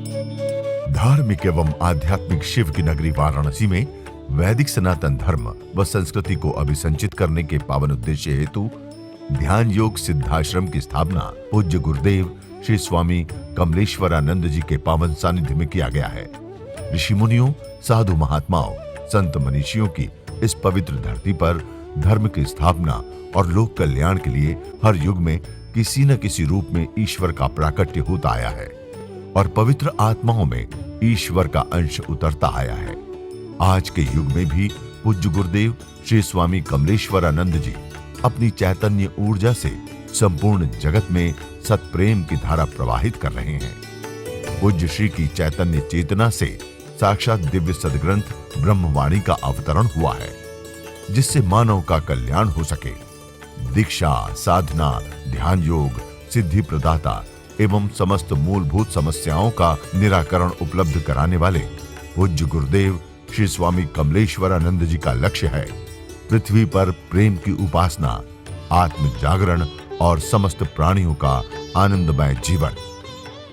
धार्मिक एवं आध्यात्मिक शिव की नगरी वाराणसी में वैदिक सनातन धर्म व संस्कृति को अभिसंचित करने के पावन उद्देश्य हेतु ध्यान योग सिद्धाश्रम की स्थापना पूज्य गुरुदेव श्री स्वामी कमलेश्वरानंद जी के पावन सानिध्य में किया गया है। ऋषि मुनियों, साधु महात्माओं, संत मनीषियों की इस पवित्र धरती पर धर्म की स्थापना और लोक कल्याण के लिए हर युग में किसी न किसी रूप में ईश्वर का प्राकट्य होता आया है और पवित्र आत्माओं में ईश्वर का अंश उतरता आया है। आज के युग में भी पूज्य गुरुदेव श्री स्वामी कमलेश्वरानंद जी अपनी चैतन्य ऊर्जा से संपूर्ण जगत में सत्प्रेम की धारा प्रवाहित कर रहे हैं। पूज्य श्री की चैतन्य चेतना से साक्षात दिव्य सदग्रंथ ब्रह्मवाणी का अवतरण हुआ है, जिससे मानव का कल्याण हो सके। दीक्षा, साधना, ध्यान योग, सिद्धि प्रदाता एवं समस्त मूलभूत समस्याओं का निराकरण उपलब्ध कराने वाले पूज्य गुरुदेव श्री स्वामी कमलेश्वरानंद जी का लक्ष्य है पृथ्वी पर प्रेम की उपासना, आत्म जागरण और समस्त प्राणियों का आनंदमय जीवन।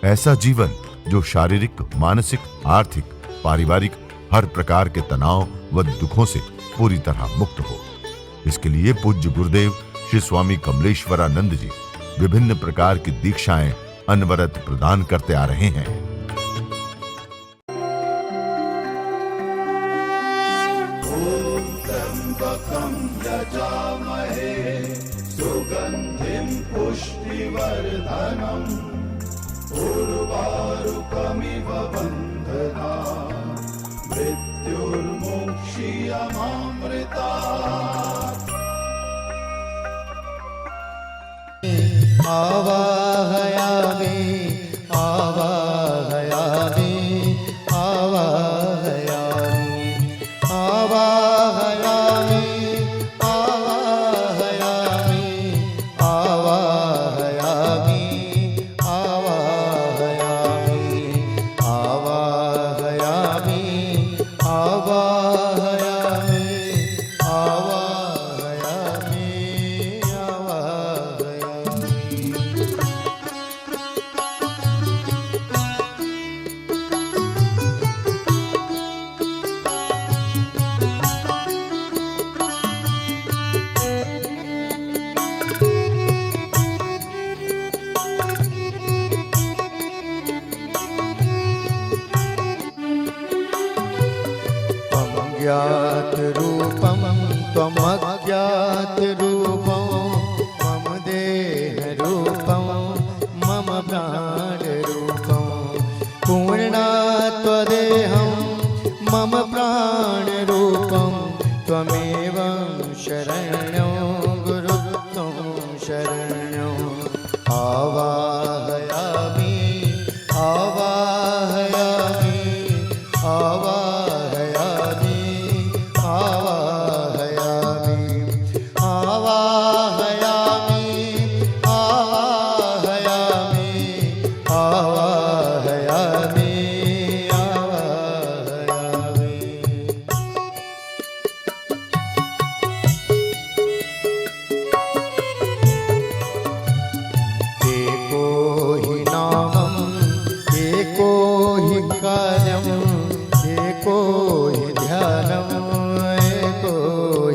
ऐसा जीवन जो शारीरिक, मानसिक, आर्थिक, पारिवारिक हर प्रकार के तनाव व दुखों से पूरी तरह मुक्त हो। इसके लिए पूज्य गुरुदेव श्री स्वामी कमलेश्वरानंद जी विभिन्न प्रकार की दीक्षाएं अनवरत प्रदान करते आ रहे हैं। ओम त्र्यंबकं यजामहे सुगंधिं पुष्टिवर्धनम् उर्वारुकमिव बन्धनात् मृत्युर्मुक्षीयमामृतात्। आवाहयामि आवाहयामि आवाहयामि आवाहयामि आवाहयामि आवाहयामि आवाहयामि आवाहयामि आवाहयामि अज्ञात रूपं त्वमज्ञात रूपं मम देह रूपं मम प्राण रूपं पूर्णात्वदेहं मम प्राण रूपं त्वमेव शरणं गुरुत्वं शरणं आवाहयामि आवाहयामि आवाहयामि आवाहयामि आवाहयामि आवाहयामि आवाहयामि आवाहयामि। एको हि नामम् एको हि कार्यम् एको हि ध्यानम् एको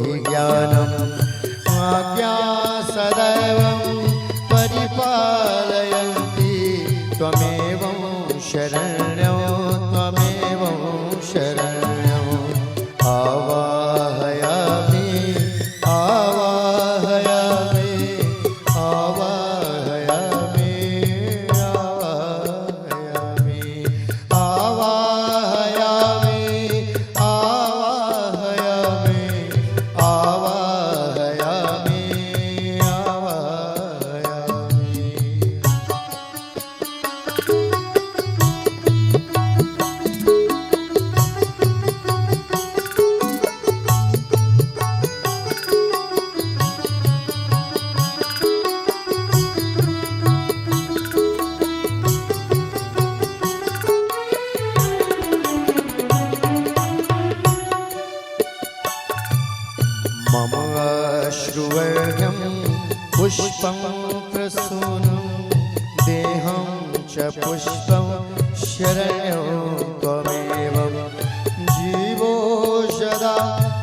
हि ज्ञानम् आज्ञा सदैव परिपालयन्ति त्वमेव शरण्यो त्वमेव शरण्यो आवाहयामि आवाहयामि आवाहयामि आवाहयामि आवाहयामि आवाहयामि आवाहयामि मम अश्रुवर्गं पुष्पं प्रसूनं देहं च पुष्पं शरण्यं त्वमेव जीवो सदा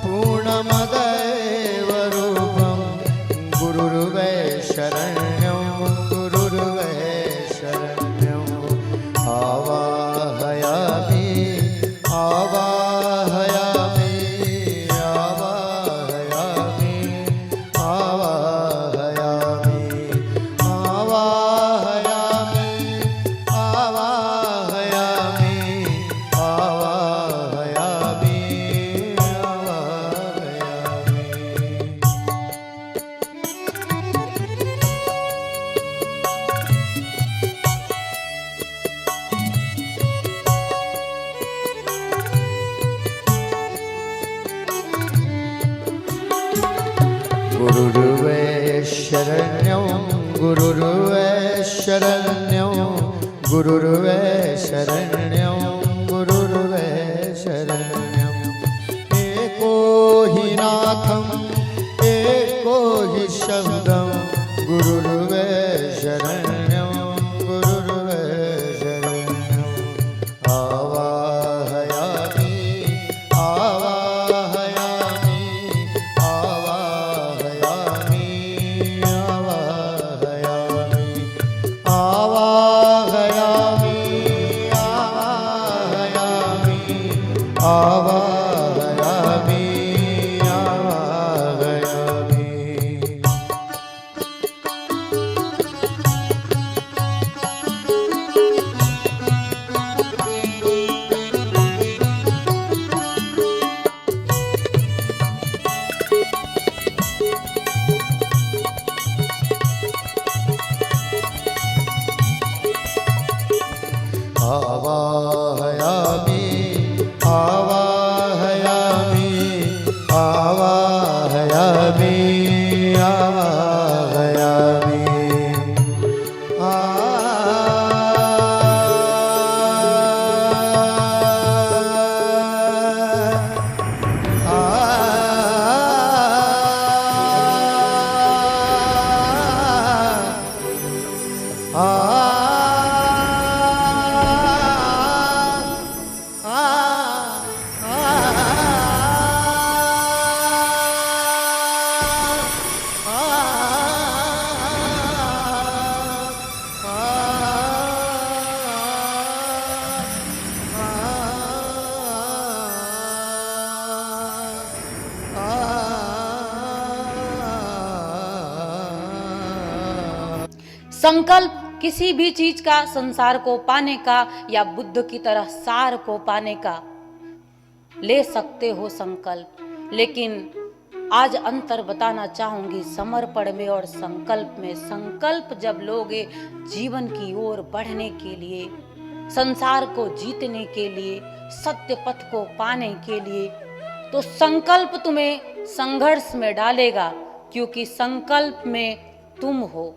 पूर्णमदैव रूपं गुरुर्वै शरण्यं गुरुर्वै शरण्यम् आवाहयामि आवाहयामि आवाहयामि आवाहयामि आवाहयामि आवाहयामि आवाहयामि आवाहयामि गुरुर्वै शरण्यं गुरुर्वै शरण्यं गुरुर्वै शरण्यं गुरुर्वै शरण्यं एको हि नाथं एको हि शब्दं गुरुर्वै शरण्यं गुरुर्वै शरण्यं आवाहयामि आवाहयामि आवाहयामि आवाहयामि आवाहयामि आवाहयामि आवाहयामि आवाहयामि आवाहयामि आवाहयामि आवाहयामि आवाहयामि संकल्प किसी भी चीज का, संसार को पाने का या बुद्ध की तरह सार को पाने का ले सकते हो संकल्प, लेकिन आज अंतर बताना चाहूंगी समर्पण में और संकल्प में। संकल्प जब लोगे जीवन की ओर बढ़ने के लिए, संसार को जीतने के लिए, सत्य पथ को पाने के लिए, तो संकल्प तुम्हें संघर्ष में डालेगा, क्योंकि संकल्प में तुम हो।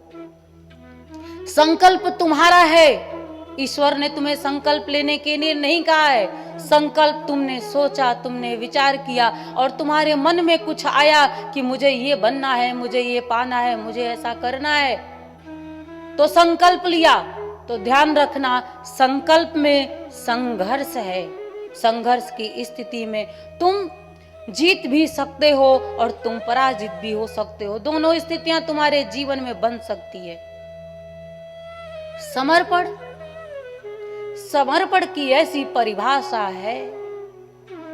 संकल्प तुम्हारा है, ईश्वर ने तुम्हें संकल्प लेने के लिए नहीं कहा है। संकल्प तुमने सोचा, तुमने विचार किया और तुम्हारे मन में कुछ आया कि मुझे ये बनना है, मुझे ये पाना है, मुझे ऐसा करना है, तो संकल्प लिया। तो ध्यान रखना, संकल्प में संघर्ष है। संघर्ष की स्थिति में तुम जीत भी सकते हो और तुम पराजित भी हो सकते हो। दोनों स्थितियां तुम्हारे जीवन में बन सकती है। समर्पण, समर्पण की ऐसी परिभाषा है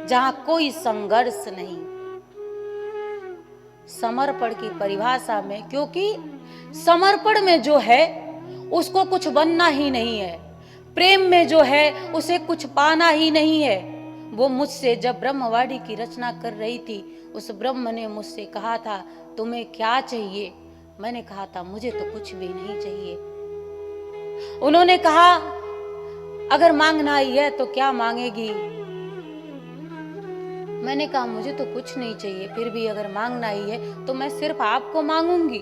जहां कोई संघर्ष नहीं। समर्पण की परिभाषा में, क्योंकि समर्पण में जो है उसको कुछ बनना ही नहीं है, प्रेम में जो है उसे कुछ पाना ही नहीं है। वो मुझसे जब ब्रह्मवाणी की रचना कर रही थी, उस ब्रह्म ने मुझसे कहा था तुम्हें क्या चाहिए? मैंने कहा था मुझे तो कुछ भी नहीं चाहिए। उन्होंने कहा अगर मांगना ही है तो क्या मांगेगी? मैंने कहा मुझे तो कुछ नहीं चाहिए, फिर भी अगर मांगना ही है तो मैं सिर्फ आपको मांगूंगी,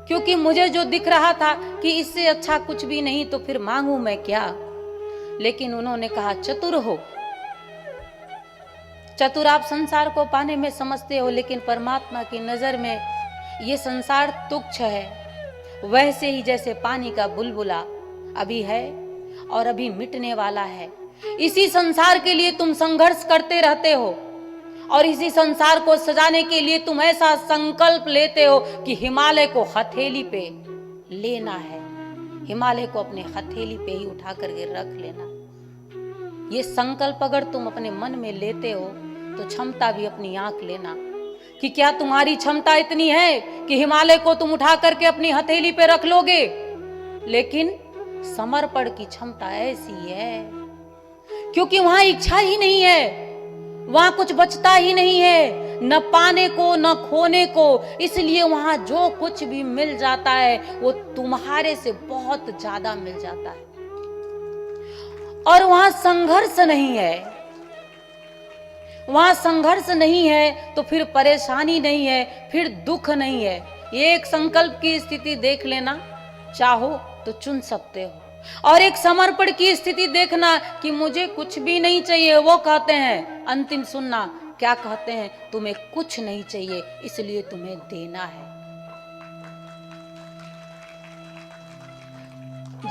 क्योंकि मुझे जो दिख रहा था कि इससे अच्छा कुछ भी नहीं, तो फिर मांगू मैं क्या? लेकिन उन्होंने कहा चतुर हो। चतुर आप संसार को पाने में समझते हो, लेकिन परमात्मा की नजर में ये संसार तुच्छ है। वैसे ही जैसे पानी का बुलबुला अभी है और अभी मिटने वाला है। इसी संसार के लिए तुम संघर्ष करते रहते हो और इसी संसार को सजाने के लिए तुम ऐसा संकल्प लेते हो कि हिमालय को हथेली पे लेना है, हिमालय को अपने हथेली पे ही उठा करके रख लेना। ये संकल्प अगर तुम अपने मन में लेते हो तो क्षमता भी अपनी आंख लेना कि क्या तुम्हारी क्षमता इतनी है कि हिमालय को तुम उठा करके अपनी हथेली पे रख लोगे। लेकिन समर्पण की क्षमता ऐसी है क्योंकि वहां इच्छा ही नहीं है, वहां कुछ बचता ही नहीं है, न पाने को न खोने को। इसलिए वहां जो कुछ भी मिल जाता है वो तुम्हारे से बहुत ज्यादा मिल जाता है। और वहां संघर्ष नहीं है, वहां संघर्ष नहीं है तो फिर परेशानी नहीं है, फिर दुख नहीं है। ये एक संकल्प की स्थिति देख लेना, चाहो तो चुन सकते हो। और एक समर्पण की स्थिति देखना कि मुझे कुछ भी नहीं चाहिए। वो कहते हैं, अंतिम सुनना क्या कहते हैं, तुम्हें कुछ नहीं चाहिए इसलिए तुम्हें देना है।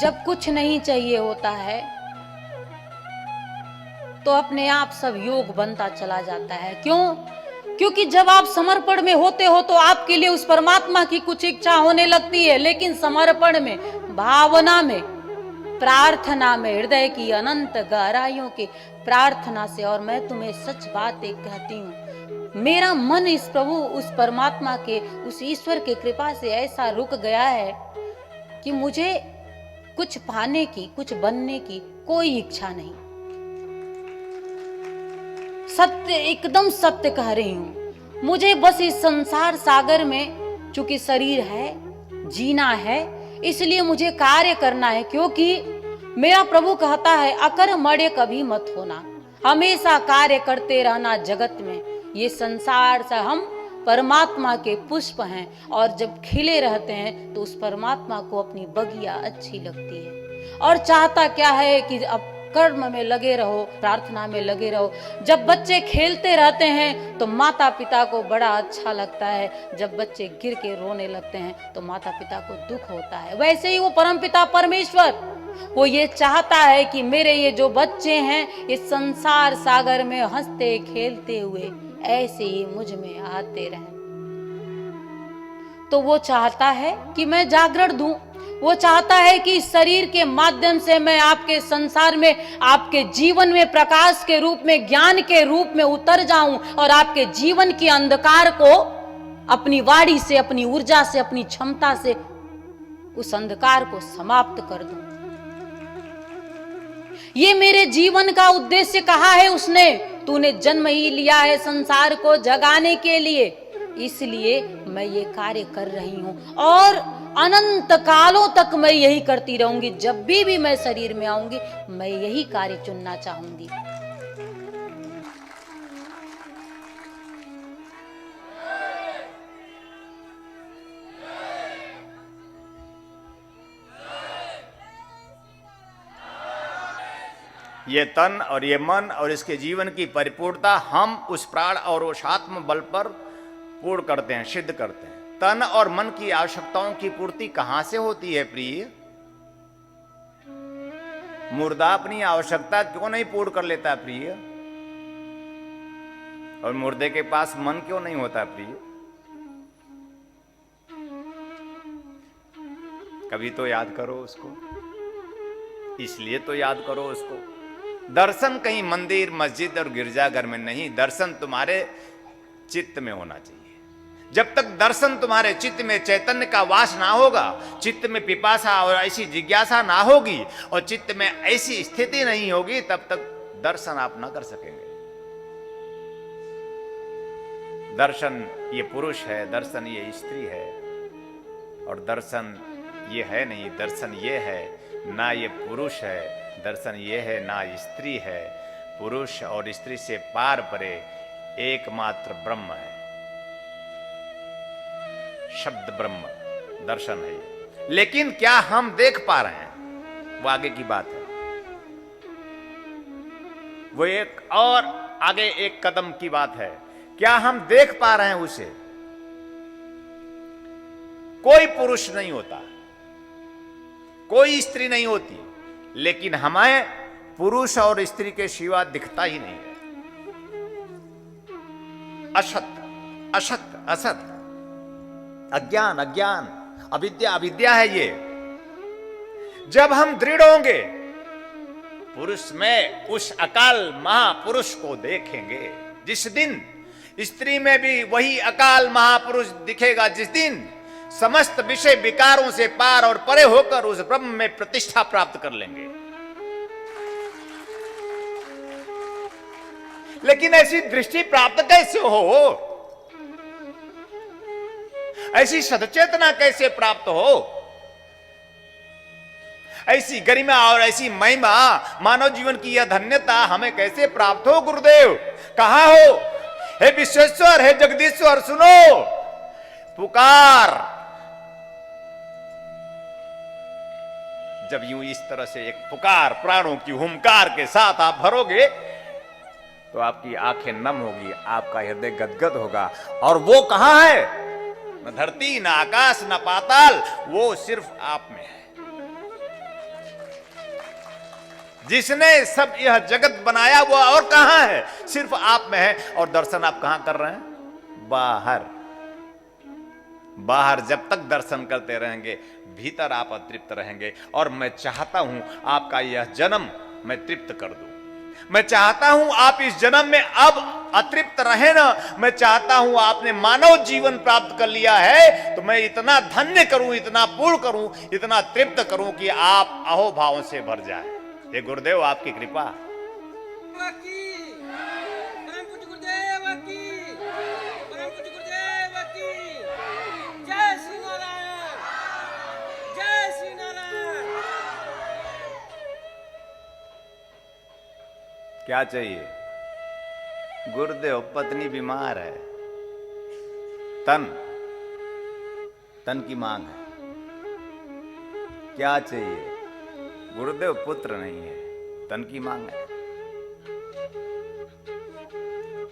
जब कुछ नहीं चाहिए होता है तो अपने आप सब योग बनता चला जाता है। क्यों? क्योंकि जब आप समर्पण में होते हो तो आपके लिए उस परमात्मा की कुछ इच्छा होने लगती है। लेकिन समर्पण में, भावना में, प्रार्थना में, हृदय की अनंत गहराइयों की प्रार्थना से, और मैं तुम्हें सच बात एक कहती हूँ, मेरा मन इस प्रभु, उस परमात्मा के, उस ईश्वर के कृपा से ऐसा रुक गया है कि मुझे कुछ पाने की, कुछ बनने की कोई इच्छा नहीं। सत्य, एकदम सत्य कह रही हूं। मुझे बस इस संसार सागर में चूंकि शरीर है, जीना है, इसलिए मुझे कार्य करना है। क्योंकि मेरा प्रभु कहता है, अकर मरे कभी मत होना, हमेशा कार्य करते रहना जगत में। ये संसार से हम परमात्मा के पुष्प हैं और जब खिले रहते हैं तो उस परमात्मा को अपनी बगिया अच्छी लगती है। और चाहता क्या है कि अब कर्म में लगे रहो, प्रार्थना में लगे रहो। जब बच्चे खेलते रहते हैं तो माता पिता को बड़ा अच्छा लगता है, जब बच्चे गिर के रोने लगते हैं तो माता पिता को दुख होता है। वैसे ही वो परमपिता परमेश्वर, वो ये चाहता है कि मेरे ये जो बच्चे हैं इस संसार सागर में हंसते खेलते हुए ऐसे ही मुझ में आते रहें। तो वो चाहता है कि मैं जागरण दूं, वो चाहता है कि इस शरीर के माध्यम से मैं आपके संसार में, आपके जीवन में प्रकाश के रूप में, ज्ञान के रूप में उतर जाऊं और आपके जीवन के अंधकार को अपनी वाणी से, अपनी ऊर्जा से, अपनी क्षमता से उस अंधकार को समाप्त कर दूं। ये मेरे जीवन का उद्देश्य कहा है उसने, तूने जन्म ही लिया है संसार को जगाने के लिए, इसलिए मैं ये कार्य कर रही हूं और अनंत कालों तक मैं यही करती रहूंगी। जब भी मैं शरीर में आऊंगी मैं यही कार्य चुनना चाहूंगी। ये तन और ये मन और इसके जीवन की परिपूर्णता हम उस प्राण और उस आत्म बल पर पूर्ण करते हैं, सिद्ध करते हैं। तन और मन की आवश्यकताओं की पूर्ति कहां से होती है प्रिय? मुर्दा अपनी आवश्यकता क्यों नहीं पूर्ण कर लेता प्रिय? और मुर्दे के पास मन क्यों नहीं होता प्रिय? कभी तो याद करो उसको, इसलिए तो याद करो उसको। दर्शन कहीं मंदिर, मस्जिद और गिरजाघर में नहीं, दर्शन तुम्हारे चित्त में होना चाहिए। जब तक दर्शन तुम्हारे चित्त में चैतन्य का वास ना होगा, चित्त में पिपासा और ऐसी जिज्ञासा ना होगी और चित्त में ऐसी स्थिति नहीं होगी, तब तक दर्शन आप ना कर सकेंगे। दर्शन ये पुरुष है, दर्शन ये स्त्री है, और दर्शन ये है नहीं, दर्शन ये है ना, ये पुरुष है, दर्शन ये है ना स्त्री है। पुरुष और स्त्री से पार परे एकमात्र ब्रह्म है, शब्द ब्रह्म दर्शन है। लेकिन क्या हम देख पा रहे हैं, वो आगे की बात है। वो एक और आगे एक कदम की बात है, क्या हम देख पा रहे हैं उसे? कोई पुरुष नहीं होता, कोई स्त्री नहीं होती, लेकिन हमें पुरुष और स्त्री के सिवा दिखता ही नहीं है। असत असत असत, अज्ञान अज्ञान, अविद्या अविद्या है ये। जब हम दृढ़ होंगे, पुरुष में उस अकाल महापुरुष को देखेंगे, जिस दिन स्त्री में भी वही अकाल महापुरुष दिखेगा, जिस दिन समस्त विषय विकारों से पार और परे होकर उस ब्रह्म में प्रतिष्ठा प्राप्त कर लेंगे। लेकिन ऐसी दृष्टि प्राप्त कैसे हो? ऐसी सदचेतना कैसे प्राप्त हो? ऐसी गरिमा और ऐसी महिमा, मानव जीवन की यह धन्यता हमें कैसे प्राप्त हो? गुरुदेव कहां हो? हे विश्वेश्वर, हे जगदीश्वर, सुनो पुकार। जब यूं इस तरह से एक पुकार प्राणों की हुंकार के साथ आप भरोगे, तो आपकी आंखें नम होगी, आपका हृदय गदगद होगा। और वो कहां है? न धरती, न आकाश, न पाताल, वो सिर्फ आप में है। जिसने सब यह जगत बनाया वो और कहां है? सिर्फ आप में है। और दर्शन आप कहां कर रहे हैं? बाहर। बाहर जब तक दर्शन करते रहेंगे, भीतर आप अतृप्त रहेंगे। और मैं चाहता हूं आपका यह जन्म मैं तृप्त कर दूं। मैं चाहता हूं आप इस जन्म में अब अतृप्त रहे ना। मैं चाहता हूं आपने मानव जीवन प्राप्त कर लिया है, तो मैं इतना धन्य करूं, इतना पूर्ण करूं, इतना तृप्त करूं कि आप अहोभाव से भर जाए। हे गुरुदेव, आपकी कृपा। जय श्री नारायण, जय श्री नारायण। क्या चाहिए? गुरुदेव, पत्नी बीमार है, तन की मांग है। क्या चाहिए? गुरुदेव, पुत्र नहीं है, तन की मांग है।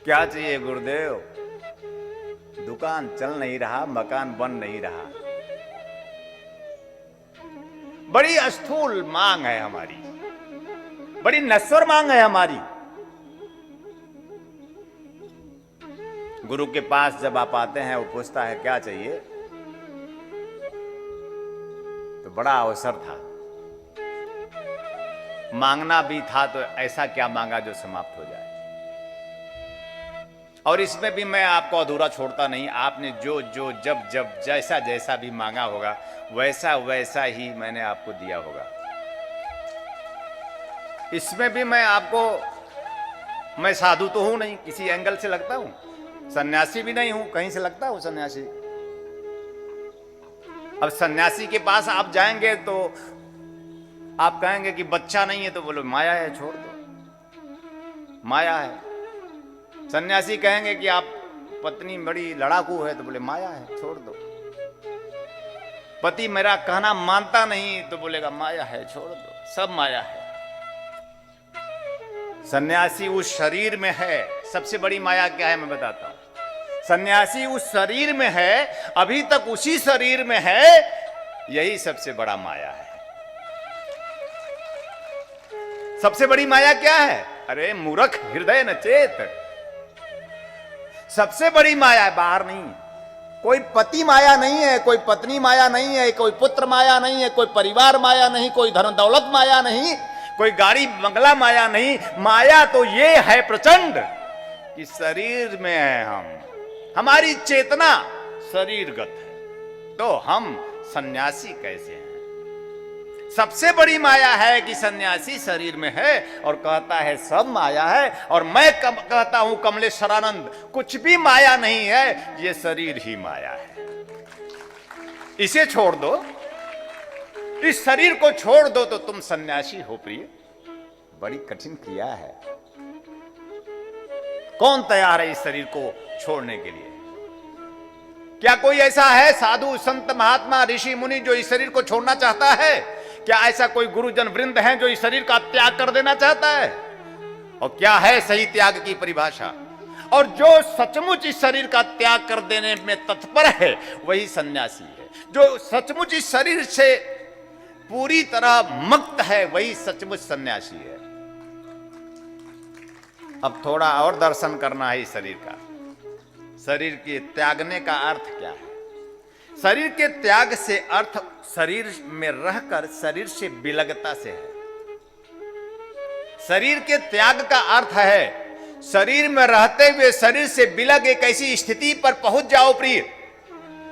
क्या चाहिए गुरुदेव? दुकान चल नहीं रहा, मकान बन नहीं रहा। बड़ी स्थूल मांग है हमारी, बड़ी नश्वर मांग है हमारी। गुरु के पास जब आप आते हैं, वो पूछता है क्या चाहिए, तो बड़ा अवसर था। मांगना भी था, तो ऐसा क्या मांगा जो समाप्त हो जाए। और इसमें भी मैं आपको अधूरा छोड़ता नहीं। आपने जो जो जब जब जैसा जैसा भी मांगा होगा, वैसा वैसा ही मैंने आपको दिया होगा। इसमें भी मैं आपको, मैं साधु तो हूं नहीं, किसी एंगल से लगता हूं, सन्यासी भी नहीं हूं, कहीं से लगता हूं सन्यासी। अब सन्यासी के पास आप जाएंगे तो आप कहेंगे कि बच्चा नहीं है, तो बोलो माया है, छोड़ दो, माया है। सन्यासी कहेंगे कि आप पत्नी बड़ी लड़ाकू है, तो बोले माया है, छोड़ दो। पति मेरा कहना मानता नहीं, तो बोलेगा माया है, छोड़ दो, सब माया है। सन्यासी उस शरीर में है। सबसे बड़ी माया क्या है मैं बताता हूं। सन्यासी उस शरीर में है, अभी तक उसी शरीर में है, यही सबसे बड़ा माया है। सबसे बड़ी माया क्या है? अरे मूर्ख हृदय न चेत। सबसे बड़ी माया है, बाहर नहीं। कोई पति माया नहीं है, कोई पत्नी माया नहीं है, कोई पुत्र माया नहीं है, कोई परिवार माया नहीं, कोई धन दौलत माया नहीं, कोई गाड़ी बंगला माया नहीं। माया तो ये है प्रचंड कि शरीर में है हम, हमारी चेतना शरीरगत है। तो हम सन्यासी कैसे हैं? सबसे बड़ी माया है कि सन्यासी शरीर में है और कहता है सब माया है। और मैं कहता हूं कमलेश्वरानंद, कुछ भी माया नहीं है, ये शरीर ही माया है। इसे छोड़ दो, इस शरीर को छोड़ दो, तो तुम सन्यासी हो प्रिय। बड़ी कठिन क्रिया है। कौन तैयार है इस शरीर को छोड़ने के लिए? क्या कोई ऐसा है साधु संत महात्मा ऋषि मुनि जो इस शरीर को छोड़ना चाहता है? क्या ऐसा कोई गुरुजन वृंद है जो इस शरीर का त्याग कर देना चाहता है? और क्या है सही त्याग की परिभाषा? और जो सचमुच इस शरीर का त्याग कर देने में तत्पर है, वही सन्यासी है। जो सचमुच इस शरीर से पूरी तरह मुक्त है वही सचमुच सन्यासी है। अब थोड़ा और दर्शन करना है इस शरीर का। शरीर के त्यागने का अर्थ क्या है? शरीर के त्याग से अर्थ शरीर में रहकर शरीर से विलगता से है। शरीर के त्याग का अर्थ है शरीर में रहते हुए शरीर से विलग एक ऐसी स्थिति पर पहुंच जाओ प्रिय।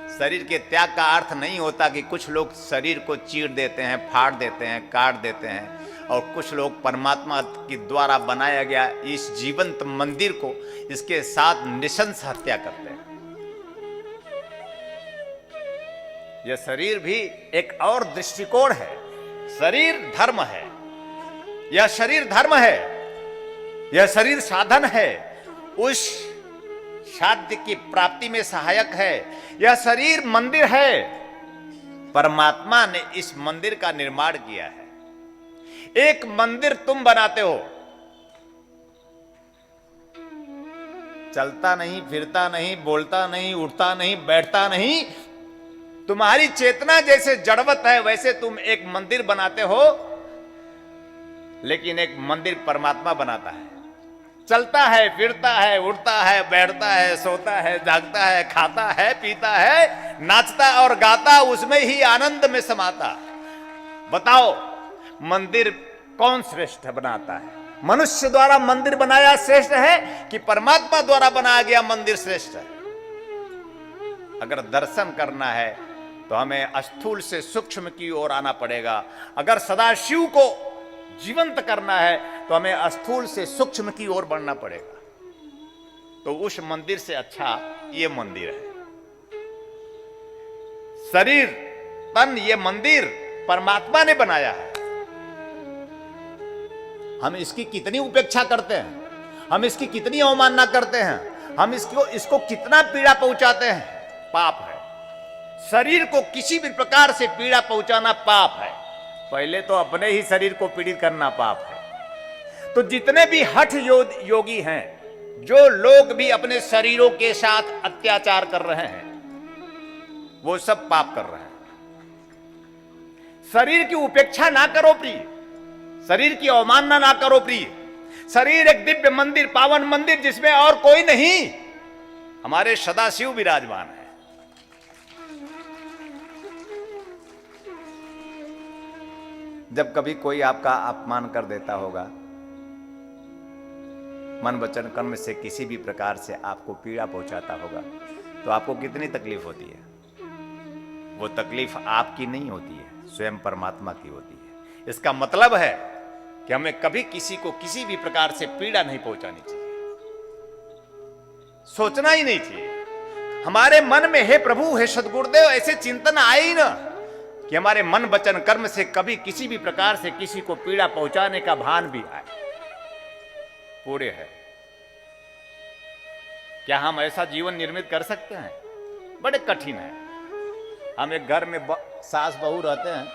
शरीर के त्याग का अर्थ नहीं होता कि कुछ लोग शरीर को चीर देते हैं, फाड़ देते हैं, काट देते हैं, और कुछ लोग परमात्मा के द्वारा बनाया गया इस जीवंत मंदिर को इसके साथ निशंस हत्या करते हैं। यह शरीर भी एक और दृष्टिकोण है। शरीर धर्म है, यह शरीर धर्म है, यह शरीर साधन है, उस साध्य की प्राप्ति में सहायक है। यह शरीर मंदिर है, परमात्मा ने इस मंदिर का निर्माण किया है। एक मंदिर तुम बनाते हो, चलता नहीं, फिरता नहीं, बोलता नहीं, उठता नहीं, बैठता नहीं, तुम्हारी चेतना जैसे जड़वत है वैसे तुम एक मंदिर बनाते हो, लेकिन एक मंदिर परमात्मा बनाता है। चलता है, फिरता है, उठता है, बैठता है, सोता है, जागता है, खाता है, पीता है, नाचता और गाता, उसमें ही आनंद में समाता। बताओ मंदिर कौन श्रेष्ठ बनाता है? मनुष्य द्वारा मंदिर बनाया श्रेष्ठ है कि परमात्मा द्वारा बनाया गया मंदिर श्रेष्ठ है? अगर दर्शन करना है तो हमें स्थूल से सूक्ष्म की ओर आना पड़ेगा। अगर सदाशिव को जीवंत करना है तो हमें स्थूल से सूक्ष्म की ओर बढ़ना पड़ेगा। तो उस मंदिर से अच्छा ये मंदिर है। शरीर तन ये मंदिर परमात्मा ने बनाया है। हम इसकी कितनी उपेक्षा करते हैं, हम इसकी कितनी अवमानना करते हैं, हम इसको कितना पीड़ा पहुंचाते हैं, पाप है। शरीर को किसी भी प्रकार से पीड़ा पहुंचाना पाप है। पहले तो अपने ही शरीर को पीड़ित करना पाप है। तो जितने भी हठ योगी हैं, जो लोग भी अपने शरीरों के साथ अत्याचार कर रहे हैं, वो सब पाप कर रहे हैं। शरीर की उपेक्षा ना करो प्रिय, शरीर की अवमानना ना करो प्रिय। शरीर एक दिव्य मंदिर, पावन मंदिर, जिसमें और कोई नहीं, हमारे सदाशिव विराजमान है। जब कभी कोई आपका अपमान कर देता होगा, मन वचन कर्म से किसी भी प्रकार से आपको पीड़ा पहुंचाता होगा, तो आपको कितनी तकलीफ होती है? वो तकलीफ आपकी नहीं होती है, स्वयं परमात्मा की होती है। इसका मतलब है कि हमें कभी किसी को किसी भी प्रकार से पीड़ा नहीं पहुंचानी चाहिए, सोचना ही नहीं चाहिए। हमारे मन में हे प्रभु, हे सद्गुरुदेव, ऐसे चिंतन आए ही ना कि हमारे मन वचन कर्म से कभी किसी भी प्रकार से किसी को पीड़ा पहुंचाने का भान भी आए। पूरे है क्या हम ऐसा जीवन निर्मित कर सकते हैं? बड़े कठिन है। हम एक घर में सास बहू रहते हैं,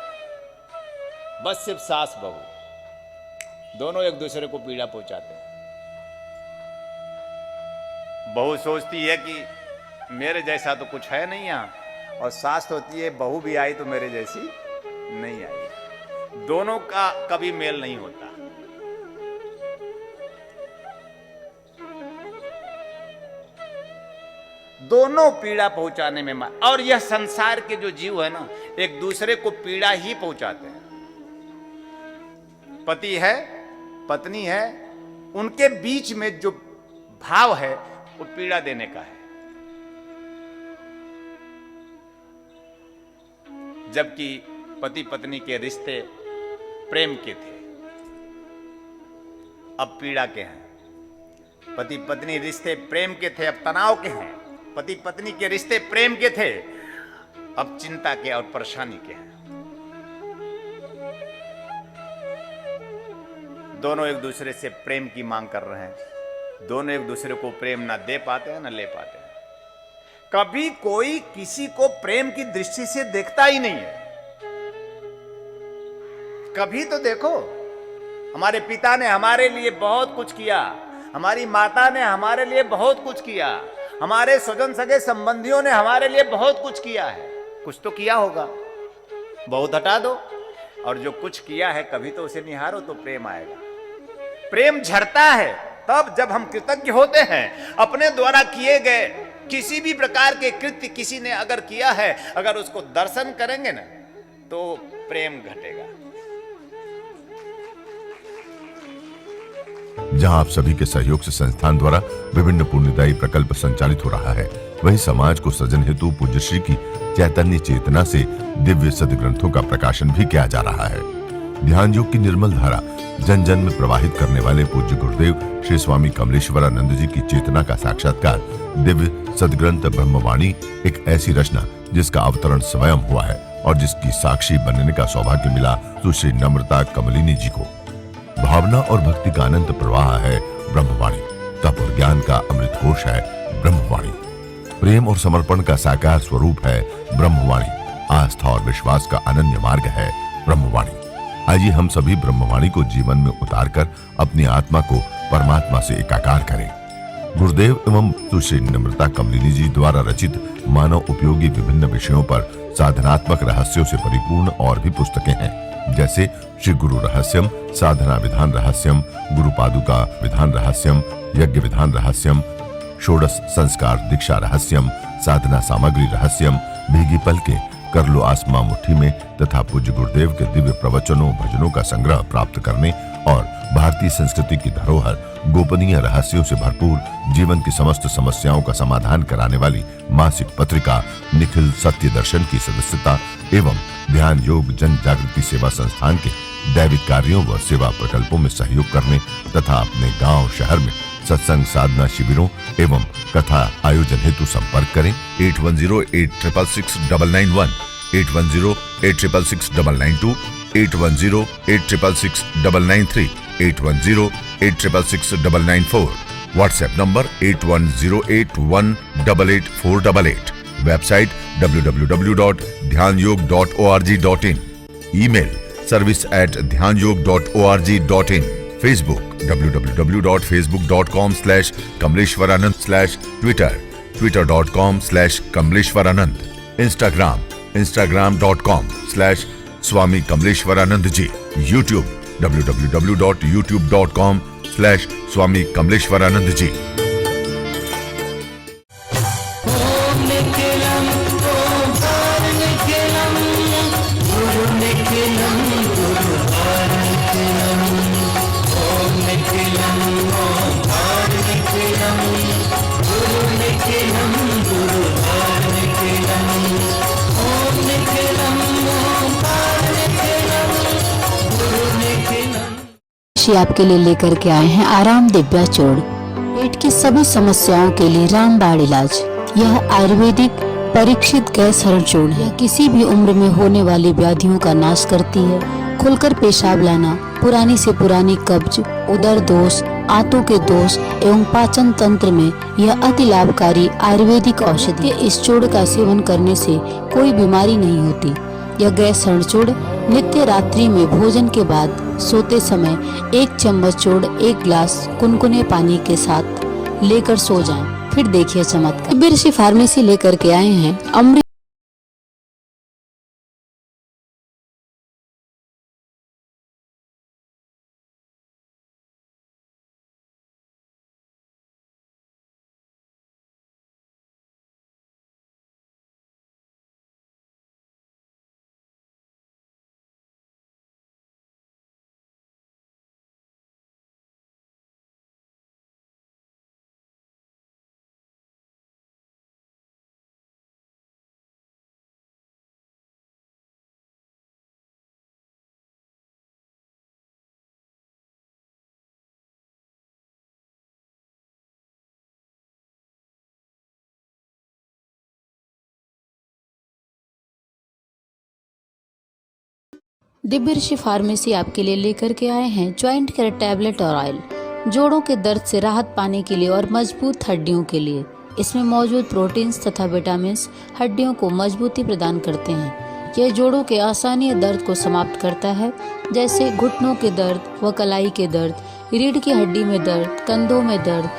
बस सिर्फ सास बहू दोनों एक दूसरे को पीड़ा पहुंचाते हैं। बहू सोचती है कि मेरे जैसा तो कुछ है नहीं यहां, और सास होती है बहू भी आई तो मेरे जैसी नहीं आई। दोनों का कभी मेल नहीं होता। दोनों पीड़ा पहुंचाने में और यह संसार के जो जीव है ना, एक दूसरे को पीड़ा ही पहुंचाते हैं। पति है, पत्नी है, उनके बीच में जो भाव है वो पीड़ा देने का है। जबकि पति पत्नी के रिश्ते प्रेम के थे, अब पीड़ा के हैं। पति पत्नी रिश्ते प्रेम के थे, अब तनाव के हैं। पति पत्नी के रिश्ते प्रेम के थे, अब चिंता के और परेशानी के हैं। दोनों एक दूसरे से प्रेम की मांग कर रहे हैं। दोनों एक दूसरे को प्रेम ना दे पाते हैं ना ले पाते हैं। कभी कोई किसी को प्रेम की दृष्टि से देखता ही नहीं है। कभी तो देखो, हमारे पिता ने हमारे लिए बहुत कुछ किया, हमारी माता ने हमारे लिए बहुत कुछ किया, हमारे स्वजन सगे संबंधियों ने हमारे लिए बहुत कुछ किया है। कुछ तो किया होगा, बहुत हटा दो। और जो कुछ किया है कभी तो उसे निहारो तो प्रेम आएगा। प्रेम झरता है तब जब हम कृतज्ञ होते हैं। अपने द्वारा किए गए किसी भी प्रकार के कृत्य किसी ने अगर किया है, अगर उसको दर्शन करेंगे ना तो प्रेम घटेगा। जहां आप सभी के सहयोग से संस्थान द्वारा विभिन्न पुण्यदायी प्रकल्प संचालित हो रहा है, वहीं समाज को सृजन हेतु पूज्य श्री की चैतन्य चेतना से दिव्य सदग्रंथों का प्रकाशन भी किया जा रहा है। ध्यान योग की निर्मल धारा जन जन में प्रवाहित करने वाले पूज्य गुरुदेव श्री स्वामी कमलेश्वरानंद जी की चेतना का साक्षात्कार दिव्य सदग्रंथ ब्रह्मवाणी एक ऐसी रचना जिसका अवतरण स्वयं हुआ है और जिसकी साक्षी बनने का सौभाग्य मिला सुश्री नम्रता कमलिनी जी को। भावना और भक्ति का अनंत प्रवाह है ब्रह्मवाणी, तप और ज्ञान का अमृत कोश है ब्रह्मवाणी, प्रेम और समर्पण का साकार स्वरूप है ब्रह्मवाणी, आस्था और विश्वास का अनन्य मार्ग है ब्रह्मवाणी। आइए हम सभी ब्रह्मवाणी को जीवन में उतारकर अपनी आत्मा को परमात्मा से एकाकार करें। गुरुदेव एवं सुश्री नम्रता कमलिनी जी द्वारा रचित मानव उपयोगी विभिन्न विषयों पर साधनात्मक रहस्यों से परिपूर्ण और भी पुस्तकें हैं, जैसे श्री गुरु रहस्यम, साधना विधान रहस्यम, गुरु पादुका विधान रहस्यम, यज्ञ विधान रहस्यम, षोडश संस्कार दीक्षा रहस्यम, साधना सामग्री रहस्यम, भीगी पलके, कर लो आसमां मुट्ठी में तथा पूज्य गुरुदेव के दिव्य प्रवचनों भजनों का संग्रह प्राप्त करने और भारतीय संस्कृति की धरोहर गोपनीय रहस्यों से भरपूर जीवन की समस्त समस्याओं का समाधान कराने वाली मासिक पत्रिका निखिल सत्य दर्शन की सदस्यता एवं ध्यान योग जन जागृति सेवा संस्थान के दैविक कार्यों व सेवा प्रकल्पों में सहयोग करने तथा अपने गांव शहर में सत्संग साधना शिविरों एवं कथा आयोजन हेतु संपर्क करें 8108666991, 8108666992, 8108666993, 8108666994, व्हाट्सएप नंबर 8108188488, वेबसाइट www.dhyanयोग.org.in, ईमेल service@dhyanयोग.org.in, Facebook www.facebook.com/kamleshwaranand, Twitter twitter.com/kamleshwaranand, Instagram instagram.com/स्वामी कमलेश्वरानंद जी, यूट्यूब www.youtube.com/स्वामी कमलेश्वरानंद जी। आपके लिए लेकर के आए हैं आराम दिव्या चूर्ण। पेट की सभी समस्याओं के लिए रामबाण इलाज। यह आयुर्वेदिक परीक्षित गैस हरण चूर्ण है। किसी भी उम्र में होने वाली व्याधियों का नाश करती है। खुलकर पेशाब लाना, पुरानी से पुरानी कब्ज, उदर दोष, आंतों के दोष एवं पाचन तंत्र में यह अति लाभकारी आयुर्वेदिक औषधि है। इस चूर्ण का सेवन करने से कोई बीमारी नहीं होती। यह गैस हरण चूर्ण नित्य रात्रि में भोजन के बाद सोते समय 1 चम्मच चूर्ण 1 गिलास कुनकुने पानी के साथ लेकर सो जाएं। फिर देखिए चमत्कार। बिरसी फार्मेसी लेकर के आए हैं अमृत। दिव्य ऋषि फार्मेसी आपके लिए लेकर के आए हैं ज्वाइंट केयर टैबलेट और ऑयल। जोड़ों के दर्द से राहत पाने के लिए और मजबूत हड्डियों के लिए। इसमें मौजूद प्रोटीन्स तथा विटामिन्स हड्डियों को मजबूती प्रदान करते हैं। यह जोड़ों के असहनीय दर्द को समाप्त करता है, जैसे घुटनों के दर्द व कलाई के दर्द, रीढ़ की हड्डी में दर्द, कंधों में दर्द।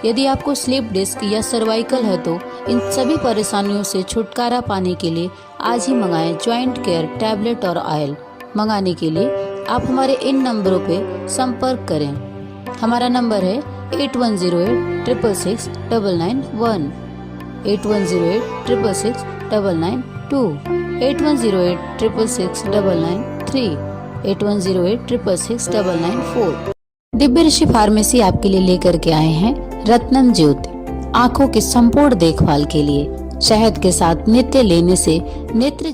यदि आपको स्लिप डिस्क या सर्वाइकल है तो इन सभी परेशानियों से छुटकारा पाने के लिए आज ही मंगाएं ज्वाइंट केयर टैबलेट और ऑयल। मंगाने के लिए आप हमारे इन नंबरों पे संपर्क करें। हमारा नंबर है 8108666991, 8108666992, 8108666993, 8108666994। दिव्य ऋषि फार्मेसी आपके लिए लेकर के आए हैं रत्नम ज्योति, आँखों की संपूर्ण देखभाल के लिए। शहद के साथ नित्य लेने से नेत्र